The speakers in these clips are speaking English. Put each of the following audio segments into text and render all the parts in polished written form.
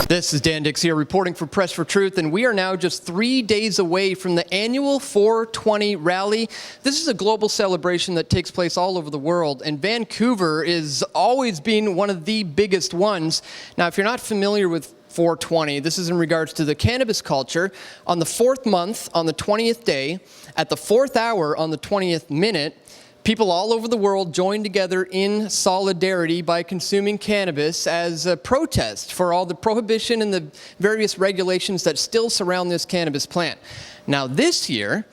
This is Dan Dix here reporting for Press for Truth, and we are now just 3 days away from the annual 420 rally. This is a global celebration that takes place all over the world, and Vancouver is always been one of the biggest ones. Now, if you're not familiar with 420, this is in regards to the cannabis culture. On the 4th month, on the 20th day, at the 4th hour, on the 20th minute, people all over the world joined together in solidarity by consuming cannabis as a protest for all the prohibition and the various regulations that still surround this cannabis plant. Now, this year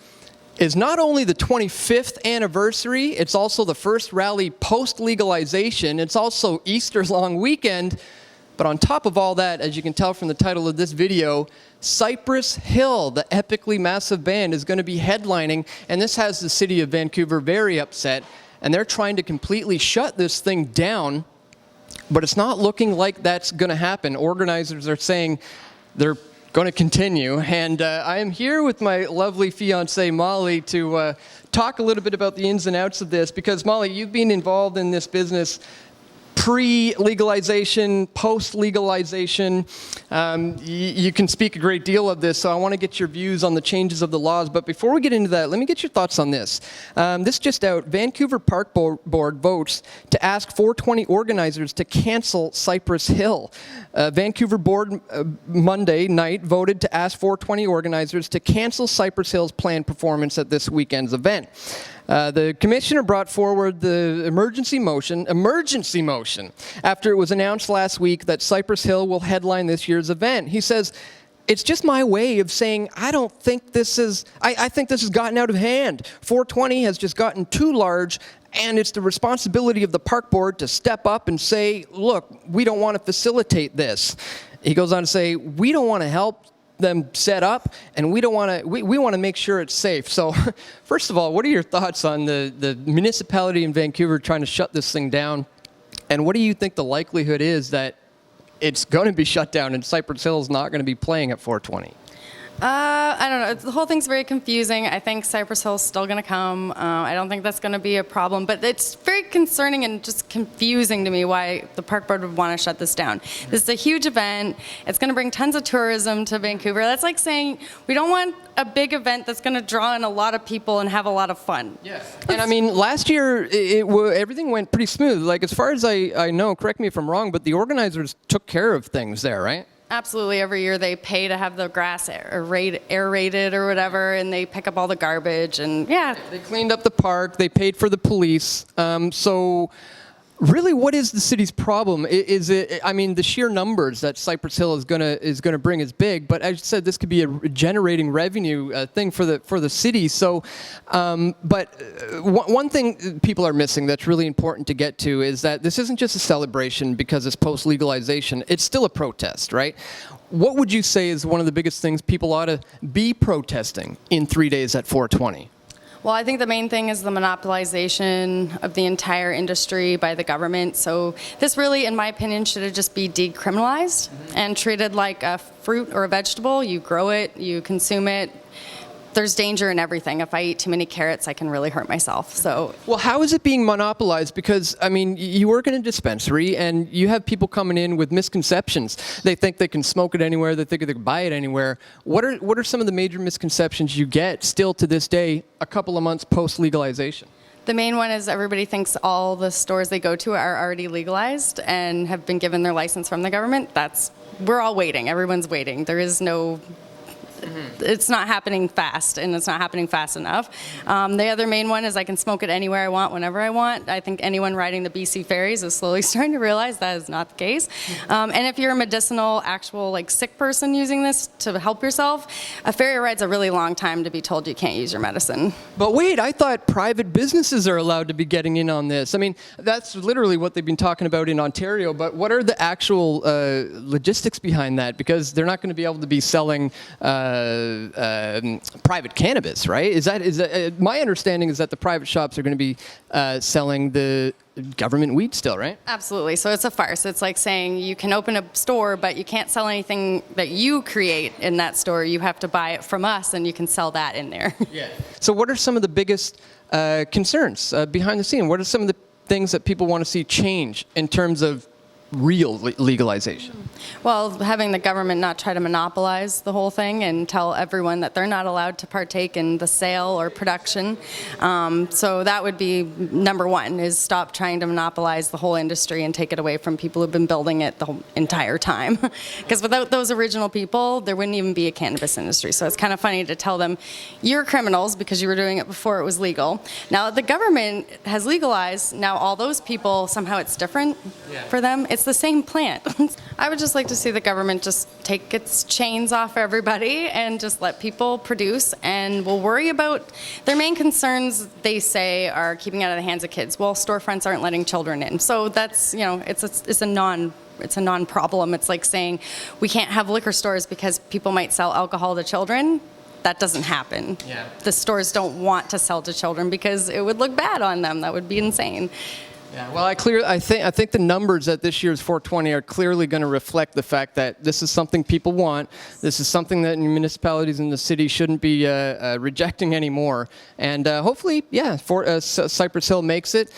is not only the 25th anniversary, it's also the first rally post-legalization. It's also Easter long weekend. But on top of all that, as you can tell from the title of this video, Cypress Hill, the epically massive band, is going to be headlining, and this has the city of Vancouver very upset, and they're trying to completely shut this thing down, but it's not looking like that's going to happen. Organizers are saying they're going to continue, and I am here with my lovely fiancé, Molly, to talk a little bit about the ins and outs of this, because, Molly, you've been involved in this business pre-legalization, post-legalization. You can speak a great deal of this, so I want to get your views on the changes of the laws. But before we get into that, let me get your thoughts on this. This just out, Vancouver Park Board votes to ask 420 organizers to cancel Cypress Hill. Vancouver Board Monday night voted to ask 420 organizers to cancel Cypress Hill's planned performance at this weekend's event. The commissioner brought forward the emergency motion, after it was announced last week that Cypress Hill will headline this year's event. He says, it's just my way of saying I think this has gotten out of hand. 420 has just gotten too large, and it's the responsibility of the park board to step up and say, look, we don't want to facilitate this. He goes on to say, we don't want to help them set up, and we want to make sure it's safe. So first of all, what are your thoughts on the municipality in Vancouver trying to shut this thing down, and what do you think the likelihood is that it's going to be shut down and Cypress Hill is not going to be playing at 420? I don't know. The whole thing's very confusing. I think Cypress Hill's still going to come. I don't think that's going to be a problem. But it's very concerning and just confusing to me why the park board would want to shut this down. This is a huge event. It's going to bring tons of tourism to Vancouver. That's like saying we don't want a big event that's going to draw in a lot of people and have a lot of fun. Yes. And I mean, last year, everything went pretty smooth. Like, as far as I know, correct me if I'm wrong, but the organizers took care of things there, right? Absolutely. Every year they pay to have the grass aerated or whatever, and they pick up all the garbage, and yeah. They cleaned up the park. They paid for the police. So really, what is the city's problem? Is it? I mean, the sheer numbers that Cypress Hill is gonna bring is big, but as you said, this could be a generating revenue thing for the city. So, but one thing people are missing that's really important to get to is that this isn't just a celebration because it's post-legalization. It's still a protest, right? What would you say is one of the biggest things people ought to be protesting in 3 days at 420? Well, I think the main thing is the monopolization of the entire industry by the government. So this really, in my opinion, should just be decriminalized and treated like a fruit or a vegetable. You grow it, you consume it. There's danger in everything. If I eat too many carrots, I can really hurt myself. So, well, how is it being monopolized? Because, I mean, you work in a dispensary and you have people coming in with misconceptions. They think they can smoke it anywhere. They think they can buy it anywhere. What are some of the major misconceptions you get still to this day, a couple of months post-legalization? The main one is everybody thinks all the stores they go to are already legalized and have been given their license from the government. We're all waiting. Everyone's waiting. There is no... It's not happening fast, and it's not happening fast enough. The other main one is I can smoke it anywhere I want, whenever I want. I think anyone riding the BC ferries is slowly starting to realize that is not the case. And if you're a medicinal, actual, sick person using this to help yourself, a ferry ride's a really long time to be told you can't use your medicine. But wait, I thought private businesses are allowed to be getting in on this. I mean, that's literally what they've been talking about in Ontario, but what are the actual logistics behind that? Because they're not going to be able to be selling private cannabis, right? Is that my understanding is that the private shops are going to be selling the government weed still, right? Absolutely. So it's a farce. It's like saying you can open a store, but you can't sell anything that you create in that store. You have to buy it from us, and you can sell that in there. Yeah. So what are some of the biggest concerns behind the scene? What are some of the things that people want to see change in terms of real legalization? Well, having the government not try to monopolize the whole thing and tell everyone that they're not allowed to partake in the sale or production. So that would be number one, is stop trying to monopolize the whole industry and take it away from people who've been building it the whole entire time. Because without those original people, there wouldn't even be a cannabis industry. So it's kind of funny to tell them, you're criminals because you were doing it before it was legal. Now that the government has legalized, now all those people, somehow it's different for them. It's the same plant. I would just like to see the government just take its chains off everybody and just let people produce, and we'll worry about their main concerns, they say, are keeping out of the hands of kids. Well, storefronts aren't letting children in. So that's, it's a non-problem. It's like saying we can't have liquor stores because people might sell alcohol to children. That doesn't happen. Yeah. The stores don't want to sell to children because it would look bad on them. That would be insane. Yeah, well, I think the numbers at this year's 420 are clearly going to reflect the fact that this is something people want. This is something that municipalities in the city shouldn't be rejecting anymore. And hopefully, Cypress Hill makes it.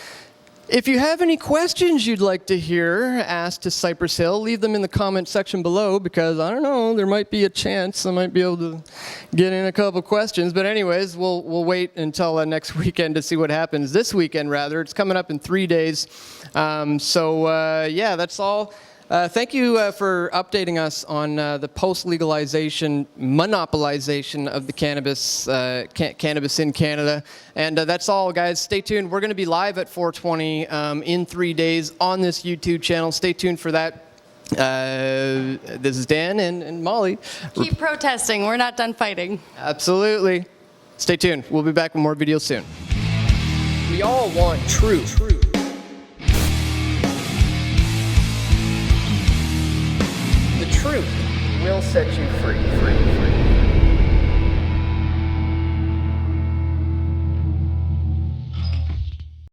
If you have any questions you'd like to hear asked to Cypress Hill, leave them in the comment section below, because I don't know, there might be a chance I might be able to get in a couple questions. But anyways, we'll wait until next weekend to see what happens. This weekend, rather. It's coming up in 3 days. That's all. Thank you for updating us on the post-legalization monopolization of the cannabis in Canada. And that's all, guys. Stay tuned. We're going to be live at 420 in 3 days on this YouTube channel. Stay tuned for that. This is Dan and Molly. Keep protesting. We're not done fighting. Absolutely. Stay tuned. We'll be back with more videos soon. We all want truth. The truth will set you free.